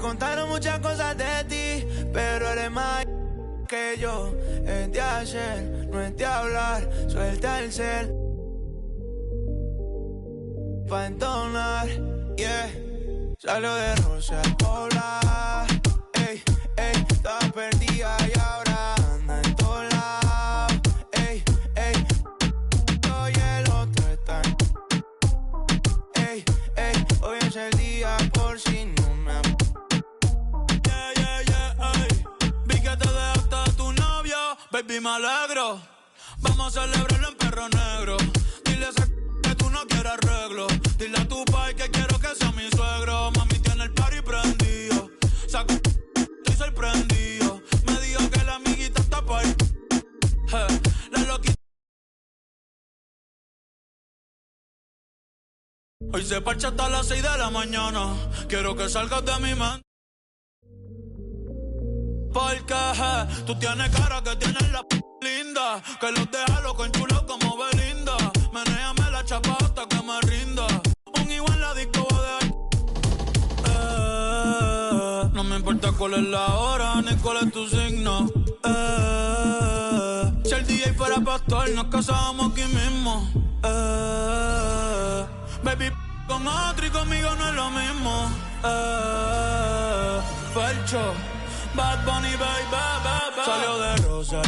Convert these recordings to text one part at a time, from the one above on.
contaron muchas cosas de ti, pero eres más que yo. Es de hacer, no es de hablar. Suelta el cel pa' entonar, yeah. Salió de Rosa al Pola, ey, ey. Estaba perdida y ahora anda en todos lados, ey, ey. Yo y el otro están, ey, ey. Hoy es el día por si no me am... Yeah, yeah, yeah, ey. Vi que te dejaste a tu novio, baby, me alegro. Vamos a celebrarlo en Perro Negro. Dile a ese que tú no quieres arreglo. Dile a tu pai que quiero que sea mi suegro. Mami tiene el party prendido. Saco, estoy sorprendido. Me dijo que la amiguita está por ahí. La loquita. Hoy se parcha hasta las 6 de la mañana. Quiero que salgas de mi mente. Porque tú tienes cara que tienes la linda, que los deja loco en chulo como Belinda. Menéame la chapa hasta que me rinda. Un igual en la disco va de no me importa cuál es la hora ni cuál es tu signo. Si el DJ fuera pastor nos casábamos aquí mismo. Baby, con otro y conmigo no es lo mismo. Felcho, Bad Bunny, baby, baby. Salió de Rosa.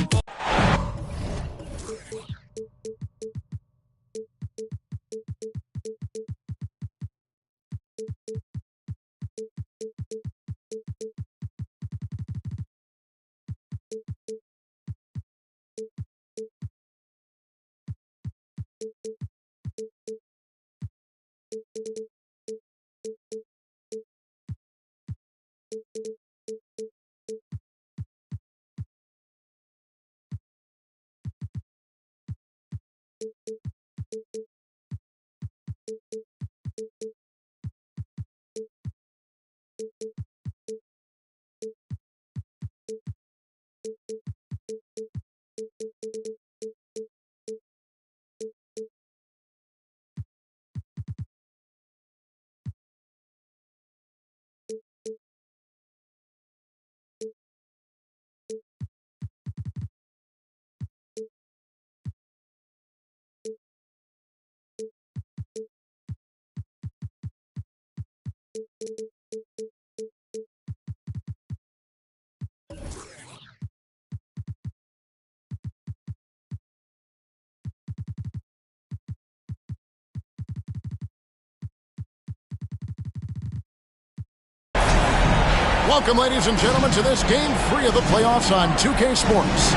Welcome, ladies and gentlemen, to this Game 3 of the playoffs on 2K Sports.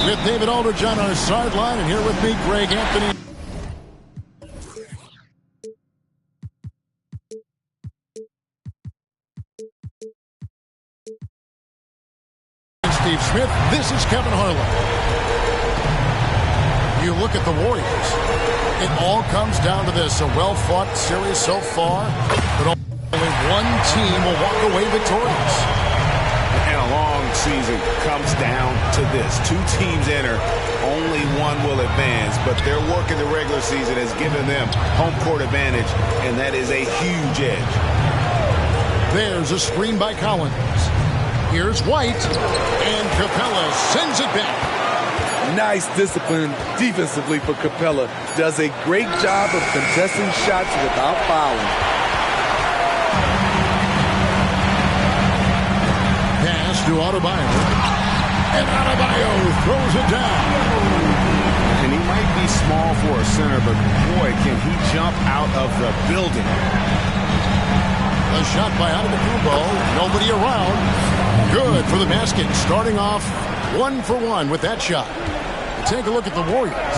With David Aldridge on our sideline, and here with me, Greg Anthony. Steve Smith, this is Kevin Harlan. You look at the Warriors. It all comes down to this. A well-fought series so far, but only one team will walk away victorious. And a long season comes down to this. Two teams enter, only one will advance, but their work in the regular season has given them home court advantage, and that is a huge edge. There's a screen by Collins. Here's White, and Capella sends it back. Nice discipline defensively for Capella. Does a great job of contesting shots without fouling. Pass to Adebayo. And Adebayo throws it down. And he might be small for a center, but boy, can he jump out of the building. A shot by Antetokounmpo. Nobody around. Good for the basket. Starting off 1-for-1 with that shot. Take a look at the Warriors.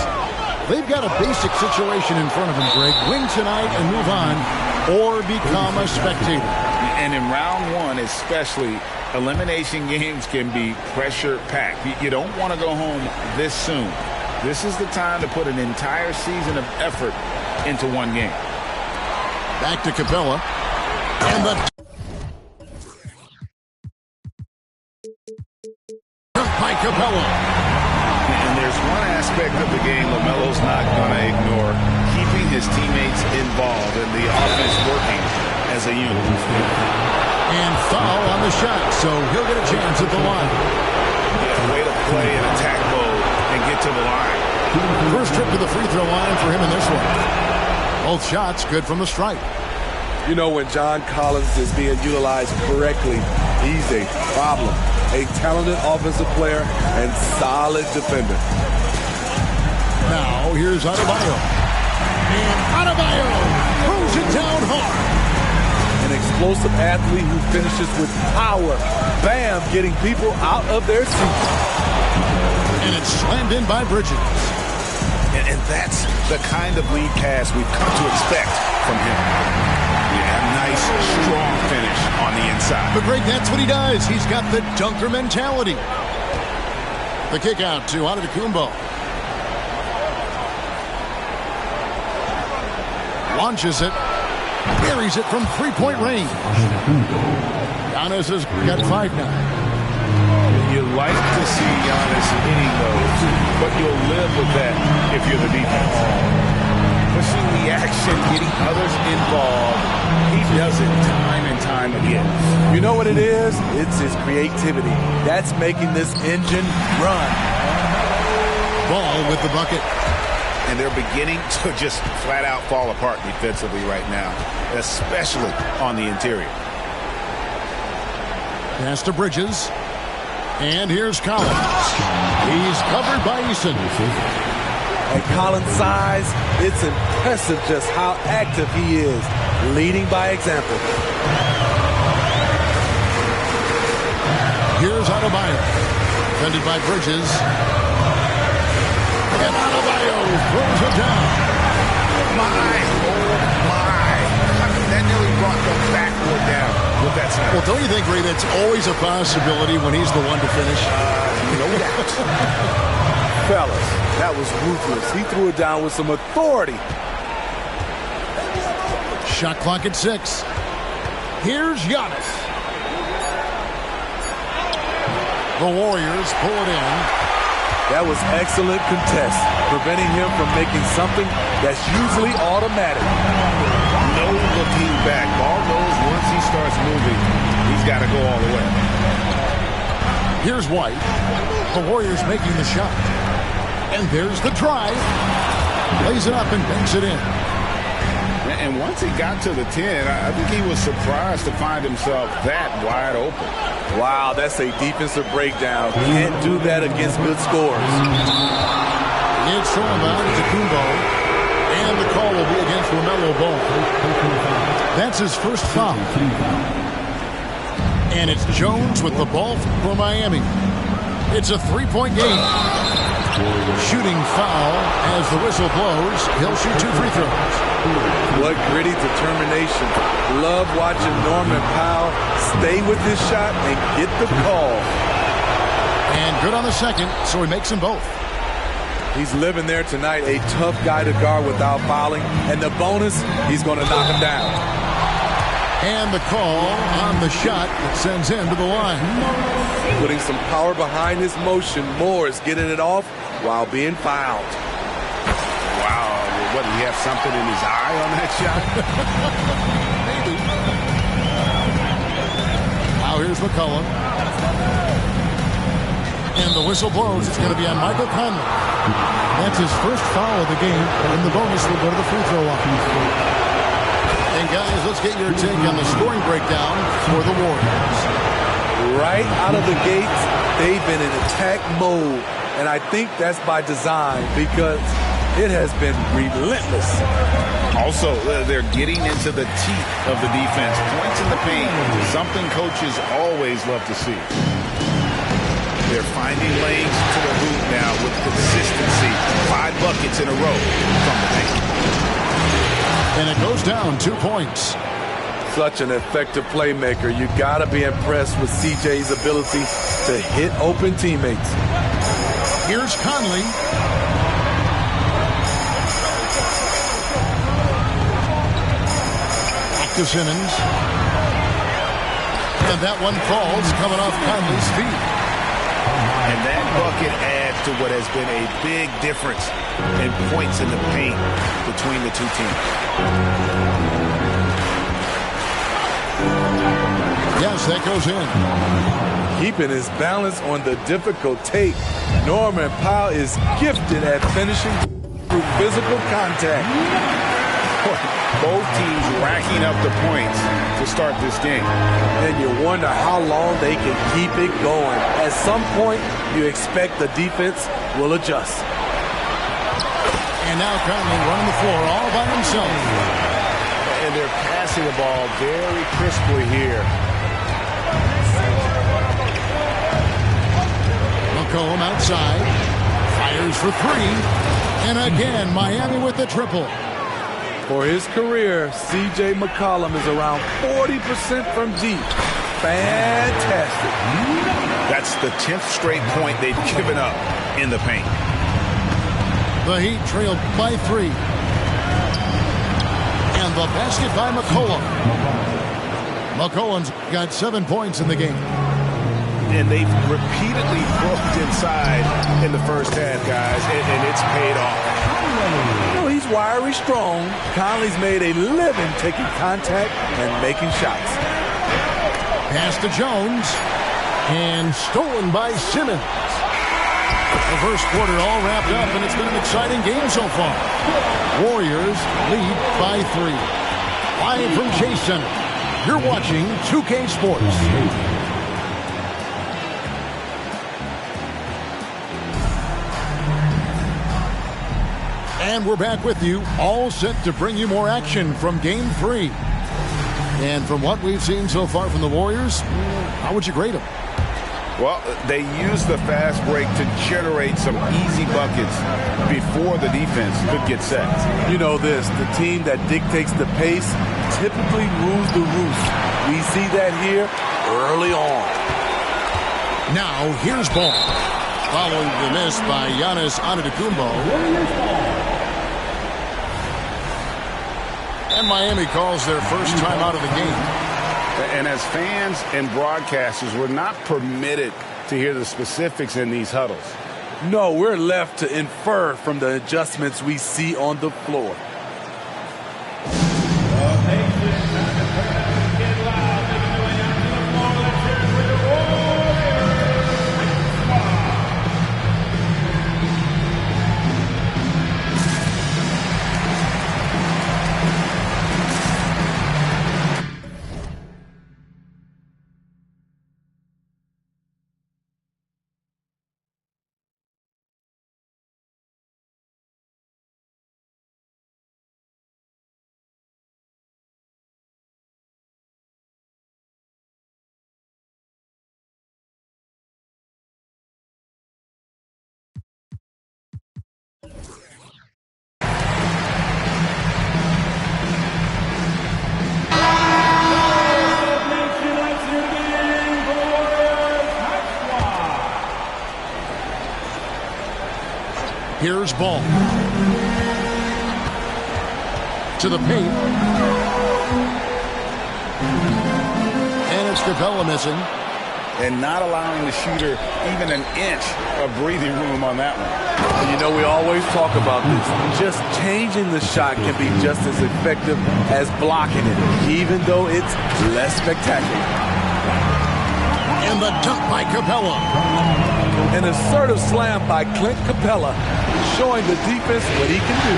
They've got a basic situation in front of them, Greg. Win tonight and move on, or become a spectator. And in round one especially, elimination games can be pressure-packed. You don't want to go home this soon. This is the time to put an entire season of effort into one game. Back to Capella. And the by Capella. And there's one aspect of the game LaMelo's not going to ignore, keeping his teammates involved and the offense working as a unit. And foul on the shot, so he'll get a chance at the line. Yeah, way to play in attack mode and get to the line. First trip to the free throw line for him in this one. Both shots good from the stripe. You know, when John Collins is being utilized correctly, he's a problem. A talented offensive player and solid defender. Now, here's Adebayo. And Adebayo throws it down hard. An explosive athlete who finishes with power. Bam, getting people out of their seats. And it's slammed in by Bridges. And that's the kind of lead pass we've come to expect from him. Yeah, nice, strong finish on the inside. But Greg, that's what he does. He's got the dunker mentality. The kick out to Antetokounmpo. Launches it. Buries it from three-point range. Giannis has got 5 now. You like to see Giannis hitting those, but you'll live with that if you're the defense. Pushing the action, getting others involved. He does it time and time again. You know what it is? It's his creativity. That's making this engine run. Ball with the bucket. And they're beginning to just flat out fall apart defensively right now, especially on the interior. Pass to Bridges. And here's Collins. He's covered by Eason. At Collins' size, it's impressive just how active he is, leading by example. Here's Adebayo. Defended by Bridges. And Adebayo throws it down. My, oh my. I mean, that nearly brought the backboard down with that snap. Well, don't you think, Ray, that's always a possibility when he's the one to finish? No doubt. Fellas, that was ruthless. He threw it down with some authority. Shot clock at 6. Here's Giannis. The Warriors pull it in. That was excellent contest, preventing him from making something that's usually automatic. No looking back. Ball knows once he starts moving, he's got to go all the way. Here's White. The Warriors making the shot. And there's the drive. Lays it up and banks it in. And once he got to the 10, I think he was surprised to find himself that wide open. Wow, that's a defensive breakdown. Can't do that against good scores. It's thrown by Antetokounmpo. And the call will be against LaMelo Ball. That's his first foul. And it's Jones with the ball for Miami. It's a 3-point game. Shooting foul as the whistle blows. He'll shoot 2 free throws. What gritty determination. Love watching Norman Powell stay with his shot and get the call. And good on the second, so he makes them both. He's living there tonight, a tough guy to guard without fouling. And the bonus, he's going to knock him down. And the call on the shot that sends him to the line. Putting some power behind his motion. Moore is getting it off while being fouled. Wow. What, did he have something in his eye on that shot? Maybe. Now here's McCollum. And the whistle blows. It's going to be on Michael Conley. That's his first foul of the game. And the bonus will go to the free throw line. And guys, let's get your take on the scoring breakdown for the Warriors. Right out of the gates, they've been in attack mode. And I think that's by design because it has been relentless. Also, they're getting into the teeth of the defense. Points in the paint, something coaches always love to see. They're finding lanes to the hoop now with consistency. 5 buckets in a row from the paint. And it goes down 2 points. Such an effective playmaker. You got to be impressed with CJ's ability to hit open teammates. Here's Conley. Back to Simmons. And that one falls coming off Conley's feet. And that bucket adds to what has been a big difference in points in the paint between the two teams. that goes in. Keeping his balance on the difficult tape. Norman Powell is gifted at finishing through physical contact. Both teams racking up the points to start this game. And you wonder how long they can keep it going. At some point, you expect the defense will adjust. And now Conley running the floor all by himself. And they're passing the ball very crisply here. McCollum outside. Fires for three. And again, Miami with the triple. For his career, C.J. McCollum is around 40% from deep. Fantastic. That's the 10th straight point they've given up in the paint. The Heat trailed by 3. And the basket by McCollum. McCollum's got 7 points in the game. And they've repeatedly broke inside in the first half, guys, and it's paid off. You know, he's wiry strong. Conley's made a living taking contact and making shots. Pass to Jones. And stolen by Simmons. The first quarter all wrapped up, and it's been an exciting game so far. Warriors lead by 3. Live from Chase Center, you're watching 2K Sports. And we're back with you, all set to bring you more action from Game 3. And from what we've seen so far from the Warriors, how would you grade them? Well, they used the fast break to generate some easy buckets before the defense could get set. You know this, the team that dictates the pace typically rules the roost. We see that here early on. Now, here's ball. Following the miss by Giannis Antetokounmpo. And Miami calls their first time out of the game. And as fans and broadcasters, we're not permitted to hear the specifics in these huddles. No, we're left to infer from the adjustments we see on the floor. Here's ball. To the paint. And it's Capella missing. And not allowing the shooter even an inch of breathing room on that one. You know, we always talk about this. Just changing the shot can be just as effective as blocking it, even though it's less spectacular. And the dunk by Capella. An assertive slam by Clint Capella, showing the defense what he can do.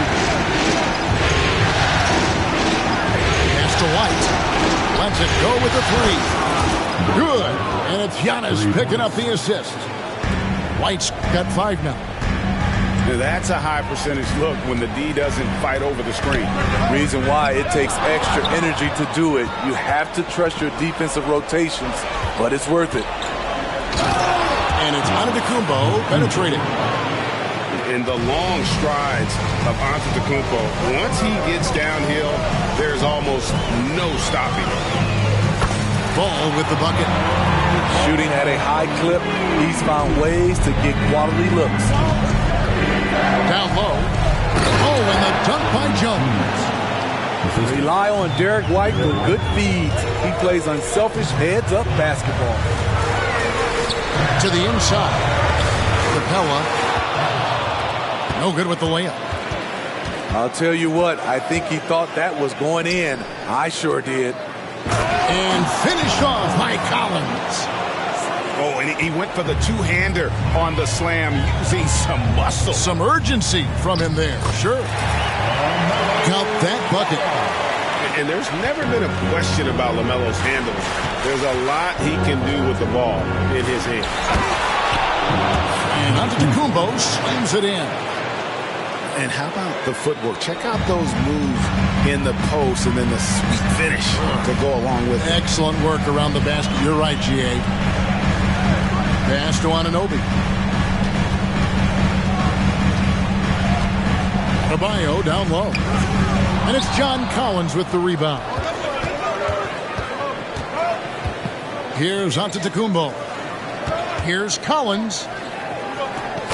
Pass to White. Lets it go with the 3. Good. And it's Giannis picking up the assist. White's got 5 now. Now that's a high percentage look when the D doesn't fight over the screen. Reason why it takes extra energy to do it. You have to trust your defensive rotations, but it's worth it. And it's Antetokounmpo penetrating. In the long strides of Antetokounmpo, once he gets downhill, there's almost no stopping. Ball with the bucket. Shooting at a high clip, he's found ways to get quality looks. Down low. Oh, and the dunk by Jones. Rely on Derek White for good feeds. He plays unselfish heads-up basketball. To the inside. Capella. No good with the layup. I'll tell you what, I think he thought that was going in. I sure did. And finished off by Collins. Oh, and he went for the two-hander on the slam using some muscle. Some urgency from him there, sure. Count that bucket. And there's never been a question about LaMelo's handles. There's a lot he can do with the ball in his hand. And Antetokounmpo slams it in. And how about the footwork? Check out those moves in the post and then the sweet finish to go along with it. Excellent work around the basket. You're right, G.A. Pass to Anunoby. Adebayo down low. And it's John Collins with the rebound. Here's Antetokounmpo. Here's Collins.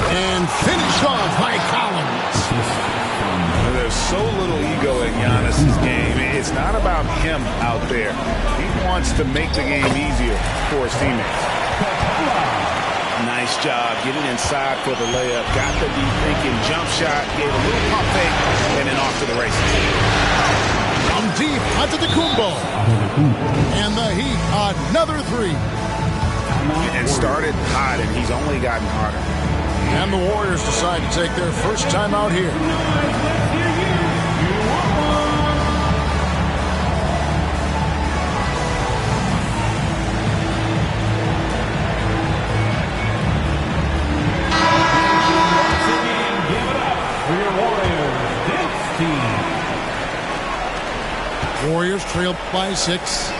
And finished off by Collins. There's so little ego in Giannis's game. It's not about him out there. He wants to make the game easier for his teammates. Nice job getting inside for the layup. Got the deep thinking jump shot. Gave a little pump fake and then off to the races. From deep Antetokounmpo. And the Heat, another three. And started hot, and he's only gotten hotter. And the Warriors decide to take their first time out here. Warriors trail by 6.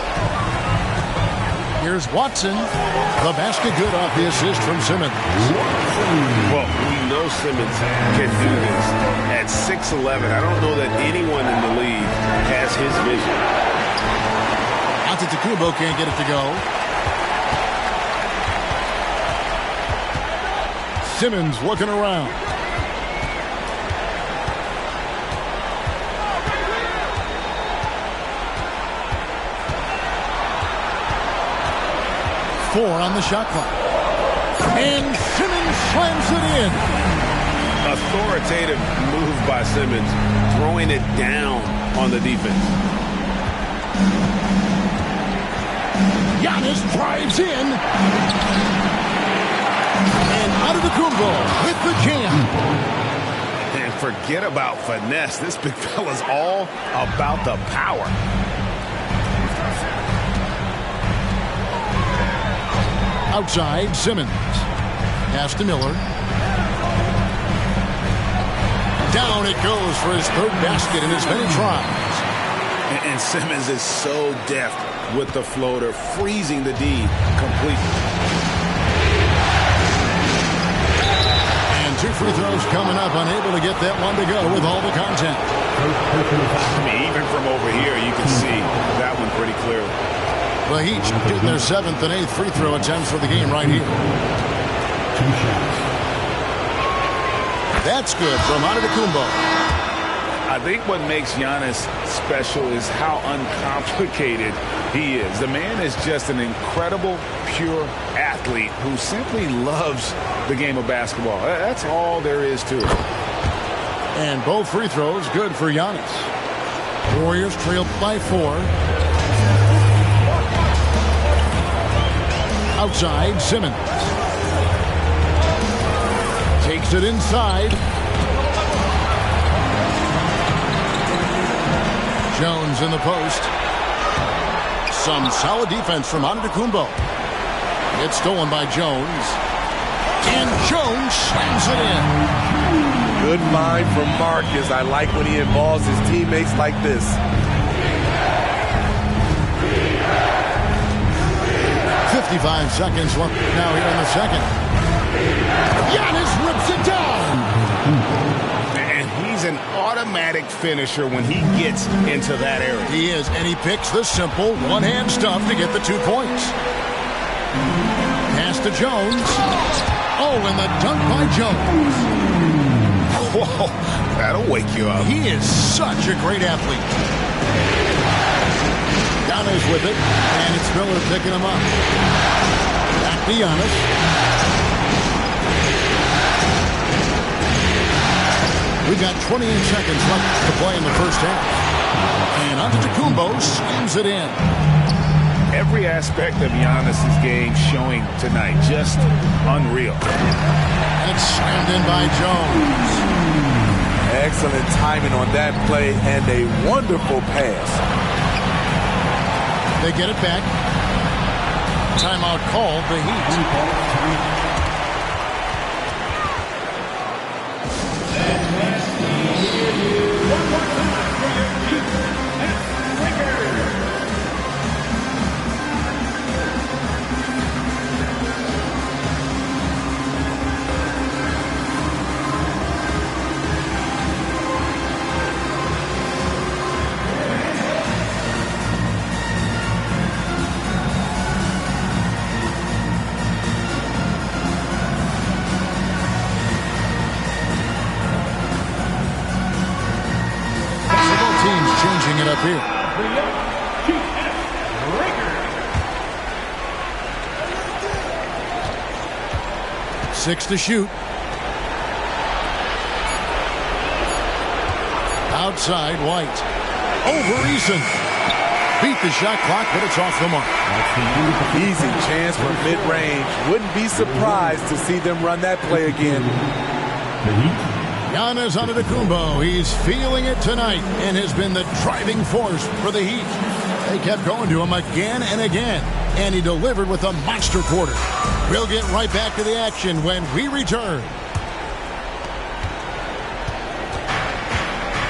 Here's Watson. The basket good off the assist from Simmons. Well, we know Simmons can do this. At 6'11", I don't know that anyone in the league has his vision. Antetokounmpo can't get it to go. Simmons looking around. Four on the shot clock. And Simmons slams it in. Authoritative move by Simmons, throwing it down on the defense. Giannis drives in. And Antetokounmpo with the jam. And forget about finesse. This big fella's all about the power. Outside, Simmons. Pass to Miller. Down it goes for his third basket in as many tries. And Simmons is so deft with the floater, freezing the D completely. And 2 free throws coming up, unable to get that one to go with all the contact. I mean, even from over here, you can see that one pretty clearly. The Heat getting their 7th and 8th free throw attempts for the game right here. 2 shots. That's good from Antetokounmpo. I think what makes Giannis special is how uncomplicated he is. The man is just an incredible, pure athlete who simply loves the game of basketball. That's all there is to it. And both free throws good for Giannis. Warriors trailed by 4. Outside, Simmons. Takes it inside. Jones in the post. Some solid defense from Antetokounmpo. It's stolen by Jones. And Jones slams it in. Good mind from Marcus. I like when he involves his teammates like this. 55 seconds left now here in the second. Giannis rips it down. And he's an automatic finisher when he gets into that area. He is, and he picks the simple one-hand stuff to get the 2 points. Pass to Jones. Oh, and the dunk by Jones. Whoa, that'll wake you up. He is such a great athlete. Giannis with it, and it's Miller picking him up. Back to Giannis. We've got 28 seconds left to play in the first half. And Antetokounmpo slams it in. Every aspect of Giannis's game showing tonight. Just unreal. And it's slammed in by Jones. Excellent timing on that play and a wonderful pass. They get it back. Timeout called, the Heat. Changing it up here. 6 to shoot. Outside, White. Over Eason. Beat the shot clock, but it's off the mark. Easy chance for mid-range. Wouldn't be surprised to see them run that play again. Giannis Antetokounmpo, he's feeling it tonight and has been the driving force for the Heat. They kept going to him again and again, and he delivered with a monster quarter. We'll get right back to the action when we return.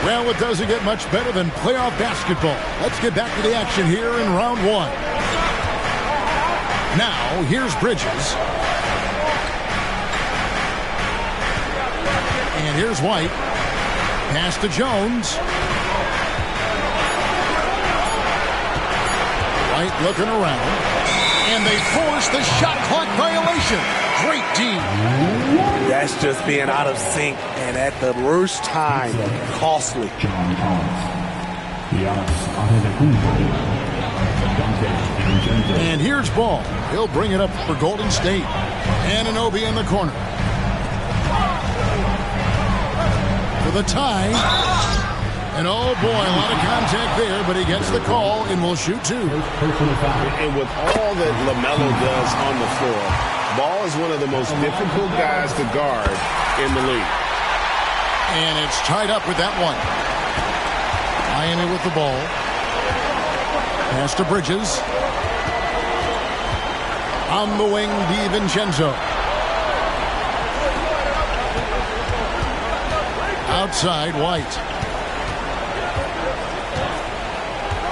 Well, it doesn't get much better than playoff basketball. Let's get back to the action here in round 1. Now, here's Bridges. And here's White. Pass to Jones. White looking around. And they force the shot clock violation. Great D. That's just being out of sync and at the worst time. Costly. And here's Ball. He'll bring it up for Golden State. Anunoby in the corner. For the tie. And oh boy, a lot of contact there, but he gets the call and will shoot 2. And with all that LaMelo does on the floor, Ball is one of the most difficult guys to guard in the league. And it's tied up with that one. Miami with the ball. Pass to Bridges. On the wing, DiVincenzo. Outside, White.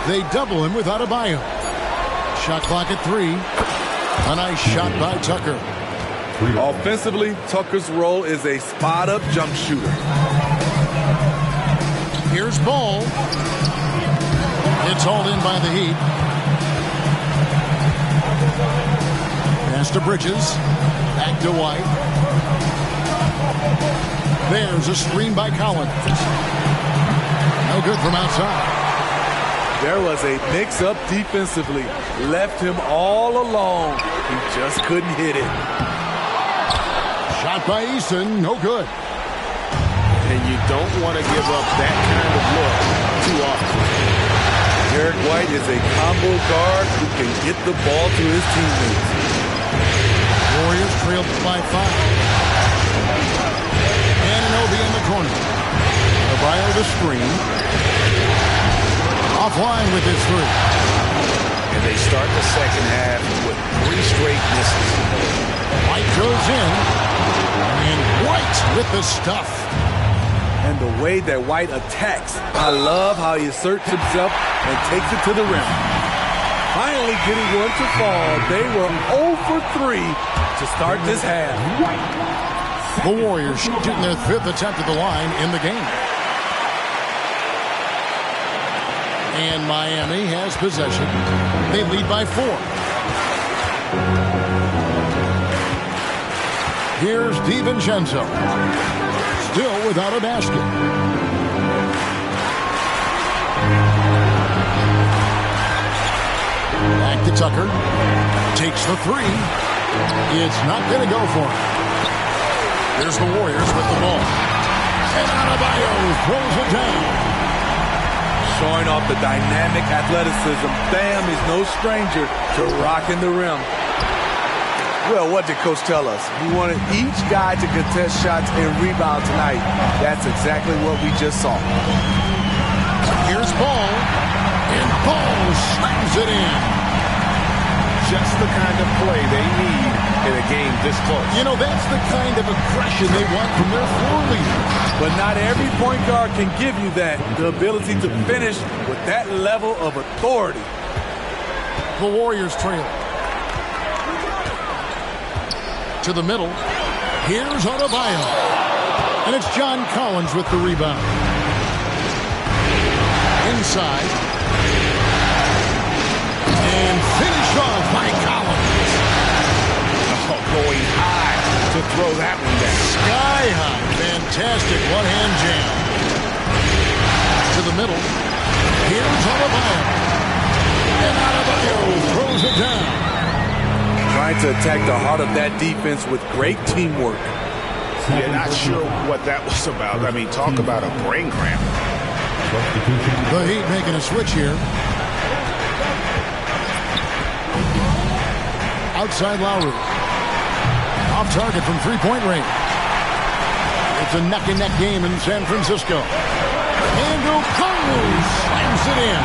They double him with Adebayo. Shot clock at 3. A nice shot by Tucker. Offensively, Tucker's role is a spot-up jump shooter. Here's Ball. It's hauled in by the Heat. Pass to Bridges. Back to White. There's a screen by Collins. No good from outside. There was a mix-up defensively. Left him all alone. He just couldn't hit it. Shot by Eason. No good. And you don't want to give up that kind of look too often. Derek White is a combo guard who can get the ball to his teammates. Warriors trailed by 5. Anunoby in the corner. Adebayo the screen. Offline with his 3. And they start the second half with 3 straight misses. White goes in. And White with the stuff. And the way that White attacks. I love how he asserts himself and takes it to the rim. Finally getting one to fall. They were 0 for 3 to start this half. The Warriors shooting their 5th attempt at the line in the game. And Miami has possession. They lead by 4. Here's DiVincenzo. Still without a basket. Back to Tucker. Takes the 3. It's not going to go for him. Here's the Warriors with the ball. And Adebayo throws it down. showing off the dynamic athleticism. Bam is no stranger to rocking the rim. Well, what did Coach tell us? We wanted each guy to contest shots and rebound tonight. That's exactly what we just saw. Here's Ball, and Ball slams it in. Just the kind of play they need in a game this close. You know, that's the kind of aggression they want from their floor leader. But not every point guard can give you that, the ability to finish with that level of authority. The Warriors trail. To the middle. Here's Adebayo. And it's John Collins with the rebound. Inside. And finish off by Collins. Oh, going high to throw that one down. Sky high. Fantastic one-hand jam. To the middle. Here's Adebayo. And Adebayo throws it down. Trying to attack the heart of that defense with great teamwork. Yeah, not sure what that was about. I mean, talk about a brain cramp. The Heat making a switch here. Outside Lowry. Off target from three-point range. It's a neck-and-neck game in San Francisco. And Okongwu slams it in.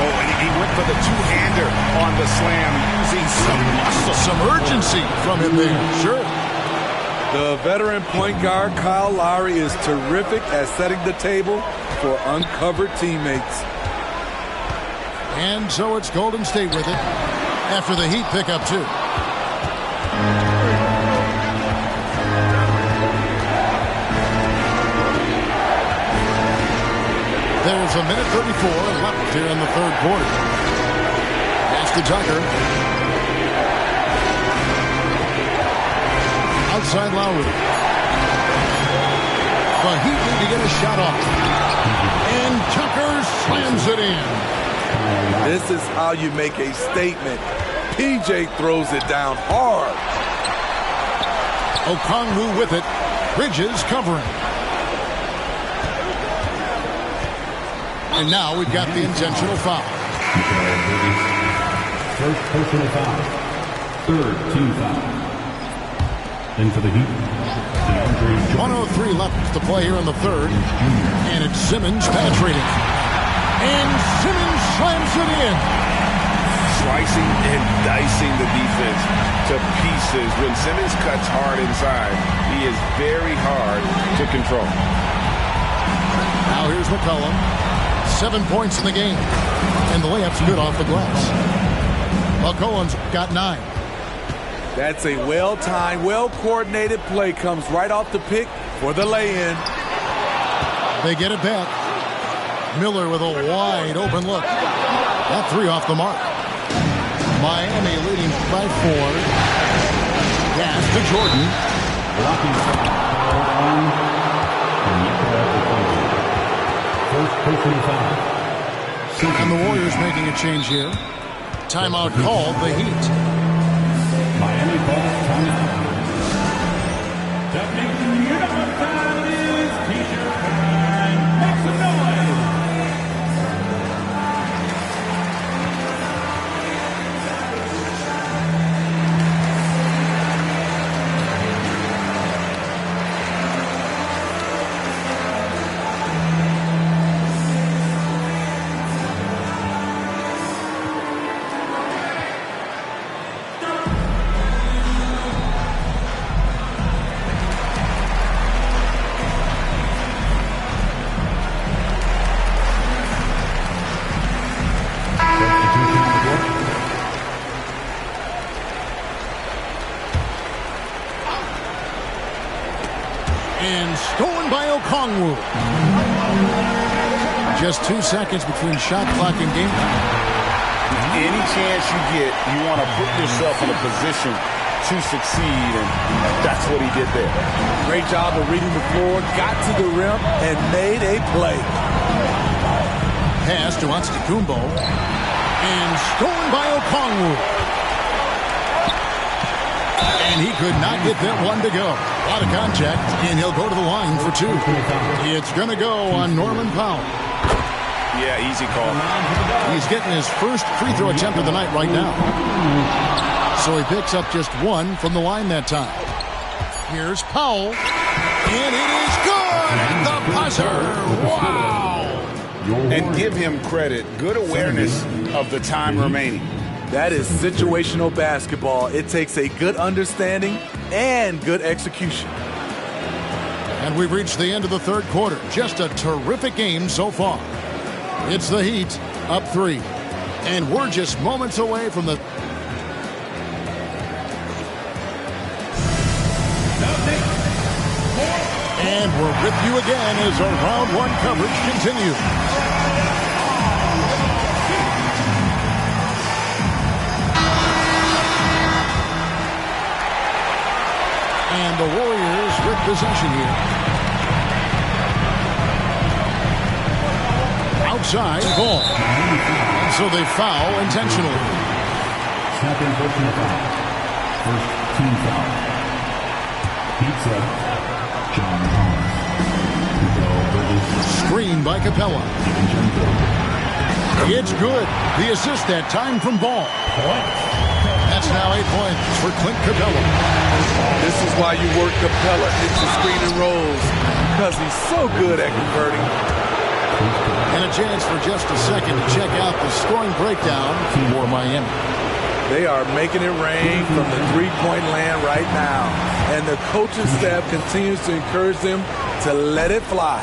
Oh, and he went for the two-hander on the slam using some muscle. Some urgency from him there. Sure. The veteran point guard, Kyle Lowry, is terrific at setting the table for uncovered teammates. And so it's Golden State with it after the Heat pick up two. There's a minute 34 left here in the third quarter. Pass to Tucker. Outside Lowry. The Heat need to get a shot off. And Tucker slams it in. This is how you make a statement. PJ throws it down hard. Okongwu with it. Bridges covering. And now we've got the intentional foul. First personal foul. Third team foul. And for the Heat, 1:03 left to play here in the third. And it's Simmons penetrating. And Simmons slams it in. Slicing and dicing the defense to pieces. When Simmons cuts hard inside, he is very hard to control. Now here's McCollum. 7 points in the game. And the layup's good off the glass. McCollum's got 9. That's a well-timed, well-coordinated play. Comes right off the pick for the lay-in. They get it back. Miller with a wide open look. That three off the mark. Miami leading by 4. Pass to Jordan. blocking foul on first personal foul. And the Warriors making a change here. Timeout called, the Heat. Miami calls timeout. That makes the uniform time is T-shirt time. Make some noise. And stolen by Okongwu. Just 2 seconds between shot clock and game time. Any chance you get, you want to put yourself in a position to succeed, and that's what he did there. Great job of reading the floor, got to the rim, and made a play. Pass to Antetokounmpo. And stolen by Okongwu. And he could not get that one to go. A lot of contact, and he'll go to the line for 2. It's going to go on Norman Powell. Yeah, easy call. He's getting his first free throw attempt of the night right now. So he picks up just one from the line that time. Here's Powell. And it is good! The buzzer! Wow! And give him credit. Good awareness of the time remaining. That is situational basketball. It takes a good understanding and good execution. And we've reached the end of the third quarter. Just a terrific game so far. It's the Heat up 3. And we're just moments away from the... And we're with you again as our round 1 coverage continues. And the Warriors with possession here. Outside ball. So they foul intentionally. Second personal foul. First team foul. Pizza. John Collins. Screen by Capella. It's good. The assist that time from Ball. That's now 8 points for Clint Capella. This is why you work Capella into screen and rolls, because he's so good at converting. And a chance for just a second to check out the scoring breakdown for Miami. They are making it rain from the three-point land right now. And the coaching staff continues to encourage them to let it fly.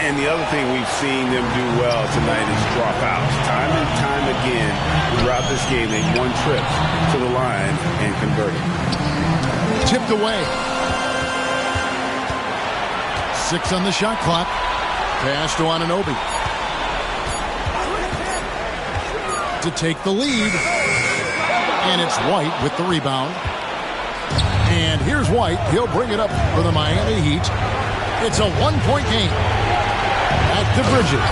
And the other thing we've seen them do well tonight is dropouts. Time and time again throughout this game, they won trips to the line and converted. Tipped away. 6 on the shot clock. Pass to Anunoby. To take the lead. And it's White with the rebound. And here's White. He'll bring it up for the Miami Heat. It's a 1-point game. Back to Bridges.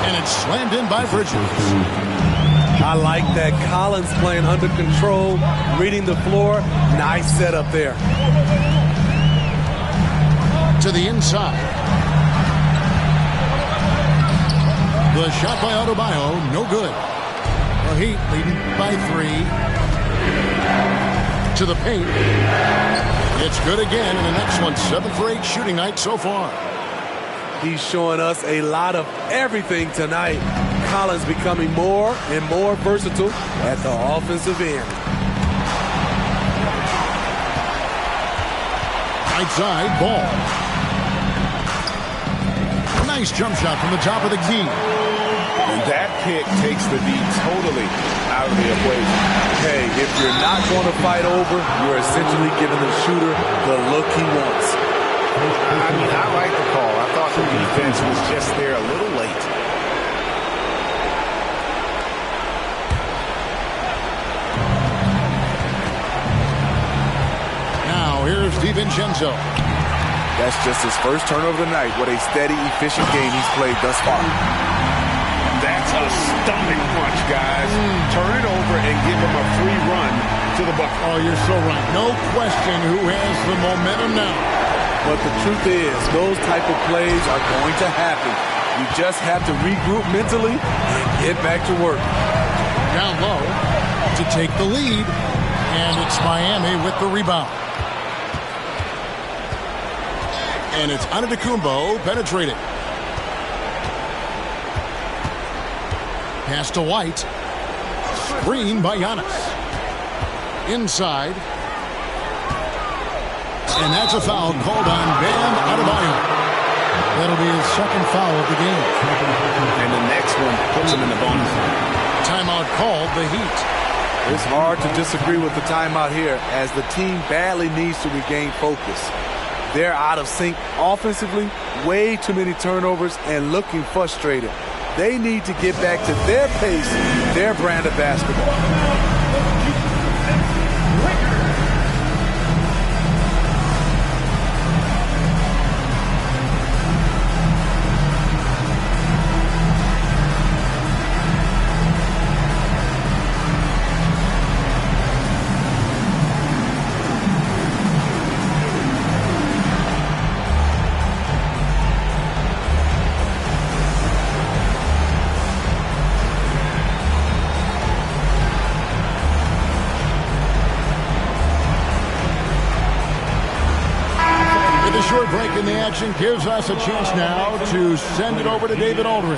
And it's slammed in by Bridges. I like that. Collins playing under control, reading the floor. Nice setup there. To the inside. The shot by Adebayo, no good. The Heat leading by 3. To the paint. It's good again, and the next one, 7 for 8 shooting night so far. He's showing us a lot of everything tonight. Collins becoming more and more versatile at the offensive end. Right side, Ball. Nice jump shot from the top of the key. And that pick takes the D totally out of the equation. Hey, if you're not going to fight over, you're essentially giving the shooter the look he wants. I mean, I like the call. I thought the defense was just there a little late. Now, here's DiVincenzo. That's just his first turnover of the night. What a steady, efficient game he's played thus far. That's a stomach punch, guys. Turn it over and give him a free run to the bucket. Oh, you're so right. No question who has the momentum now. But the truth is, those type of plays are going to happen. You just have to regroup mentally and get back to work. Down low to take the lead. And it's Miami with the rebound. And it's Antetokounmpo penetrating. Pass to White. Screen by Giannis. Inside. And that's a foul called on Bam Adebayo. That'll be his second foul of the game. And the next one puts him in the bonus. Timeout called the Heat. It's hard to disagree with the timeout here as the team badly needs to regain focus. They're out of sync offensively, way too many turnovers, and looking frustrated. They need to get back to their pace, their brand of basketball. short break in the action gives us a chance now to send it over to David Aldridge.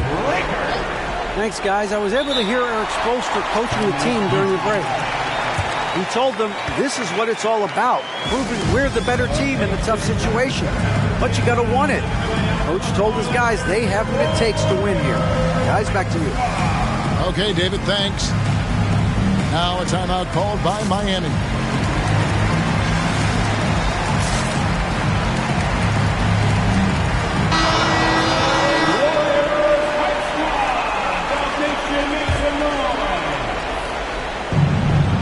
Thanks, guys. I was able to hear Eric Spoelstra coaching the team during the break. He told them this is what it's all about, proving we're the better team in a tough situation. But you got to want it. Coach told his guys they have what it takes to win here. Guys, back to you. Okay, David, thanks. Now a timeout called by Miami.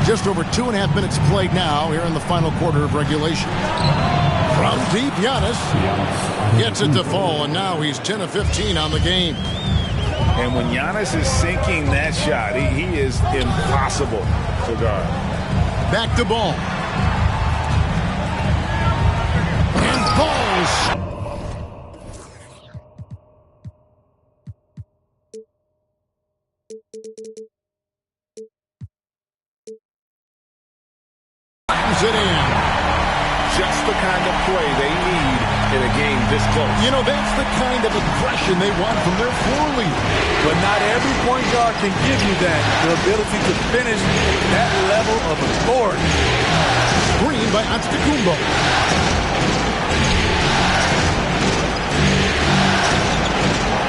Just over 2.5 minutes played now here in the final quarter of regulation. From deep, Giannis gets it to fall, and now he's 10 of 15 on the game. And when Giannis is sinking that shot, he is impossible to guard. Back to Ball. And balls. It in. Just the kind of play they need in a game this close. You know, that's the kind of aggression they want from their floor leader. But not every point guard can give you that. The ability to finish that level of authority. Screen by Antetokounmpo.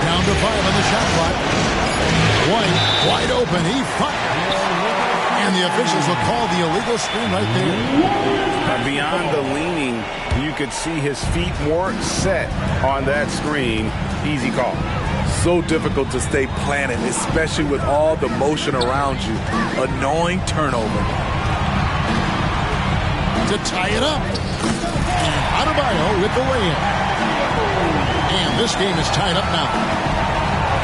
Down to 5 on the shot clock. White, wide open. He fired. And the officials will call the illegal screen right there. Beyond the leaning, you could see his feet weren't set on that screen. Easy call. So difficult to stay planted, especially with all the motion around you. Annoying turnover. To tie it up. And Adebayo with the lay-in. And this game is tied up now.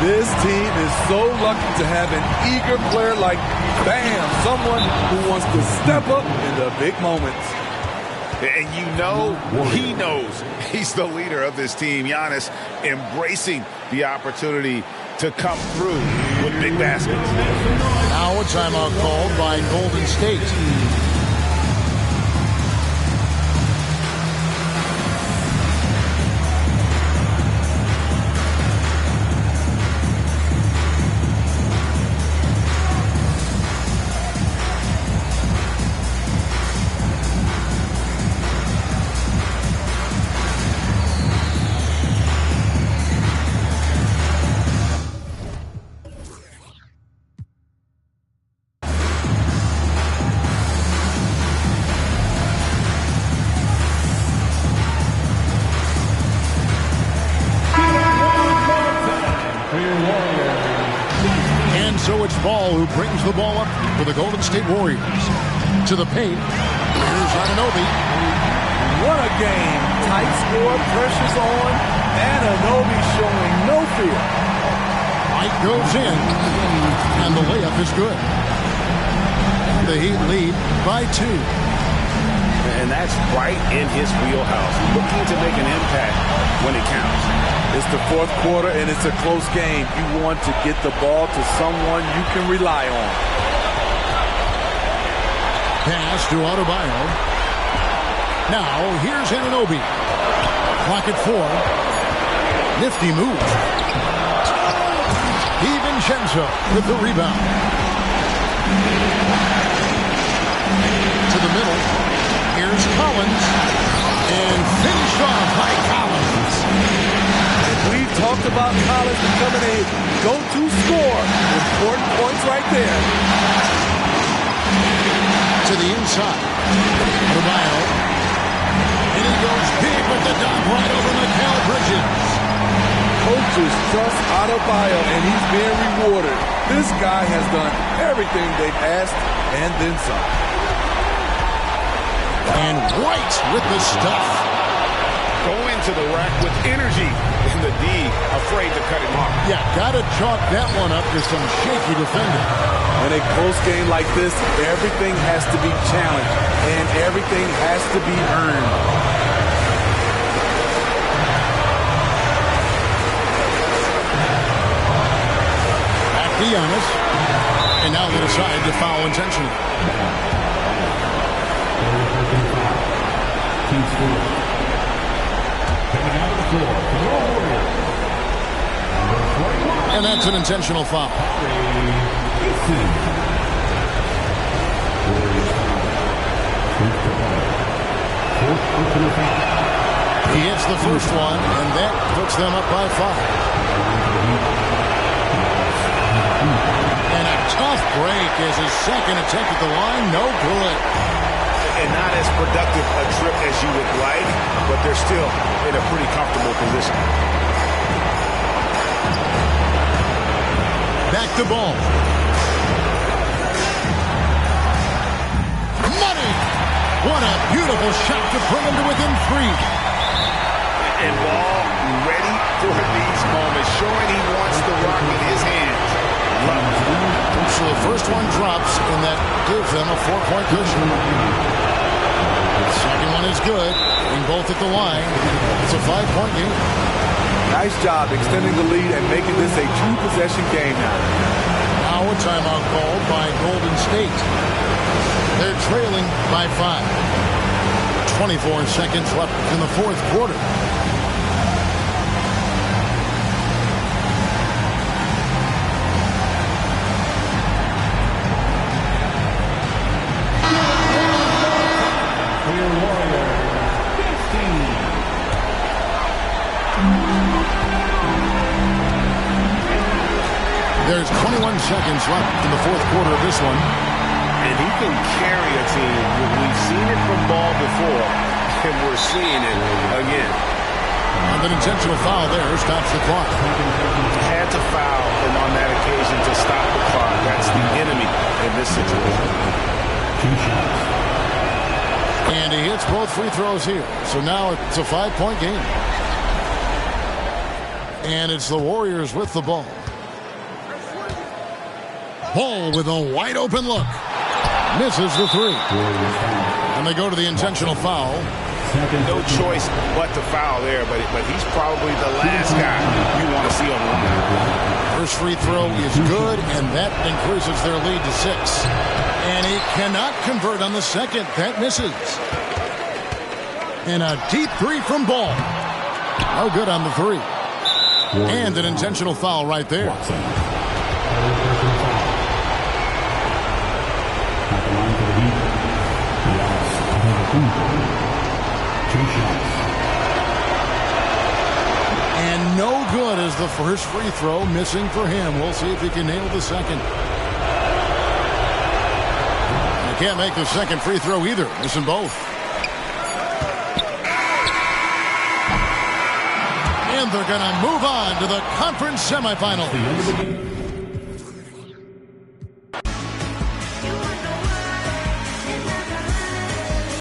This team is so lucky to have an eager player like Bam, someone who wants to step up in the big moments. And you know, he knows he's the leader of this team. Giannis embracing the opportunity to come through with big baskets. Now a timeout called by Golden State. Ball, who brings the ball up for the Golden State Warriors. To the paint. Here's Anunoby. What a game. Tight score, pressure's on. Anunoby showing no fear. White goes in. And the layup is good. The Heat lead by 2. And that's right in his wheelhouse. Looking to make an impact when it counts. It's the fourth quarter, and it's a close game. You want to get the ball to someone you can rely on. Pass to Adebayo. Now, here's Anunoby. Clock at 4. Nifty move. DiVincenzo with the rebound. To the middle. Here's Collins. And finished off by Collins. We've talked about Collins becoming a go-to scorer. Important points right there. To the inside. Adebayo. And he goes big with the dunk right over Mikal Bridges. Coaches trust Adebayo, and he's being rewarded. This guy has done everything they've asked and then some. And White with the stuff. Going to the rack with energy. In the D, afraid to cut him off. Yeah, got to chalk that one up to some shaky defending. In a close game like this, everything has to be challenged, and everything has to be earned. Back to Giannis. And now they decide to foul intentionally. And that's an intentional foul. He hits the first one, and that puts them up by 5. And a tough break is his second attempt at the line. No good. And not as productive a trip as you would like, but they're still in a pretty comfortable position. Back to ball. Money! What a beautiful shot to bring him to within 3. And Ball ready for these moments, showing he wants the rock in his hands. Love it. So the first one drops, and that gives them a 4-point cushion. The second one is good, being both at the line. It's a 5-point game. Nice job extending the lead and making this a 2-possession game now. Now a timeout called by Golden State. They're trailing by 5. 24 seconds left in the fourth quarter. There's 21 seconds left in the fourth quarter of this one. And he can carry a team. We've seen it from Ball before, and we're seeing it again. And an intentional foul there stops the clock. Had to foul, and on that occasion to stop the clock. That's the enemy in this situation. And he hits both free throws here. So now it's a 5-point game. And it's the Warriors with the ball. Ball with a wide open look. Misses the 3. And they go to the intentional foul. No choice but to foul there, but he's probably the last guy you want to see on the line. First free throw is good, and that increases their lead to 6. And he cannot convert on the second. That misses. And a deep 3 from Ball. No good on the 3. And an intentional foul right there. And no good as the first free throw, missing for him. We'll see if he can nail the second. He can't make the second free throw either, missing both. And they're going to move on to the conference semifinal.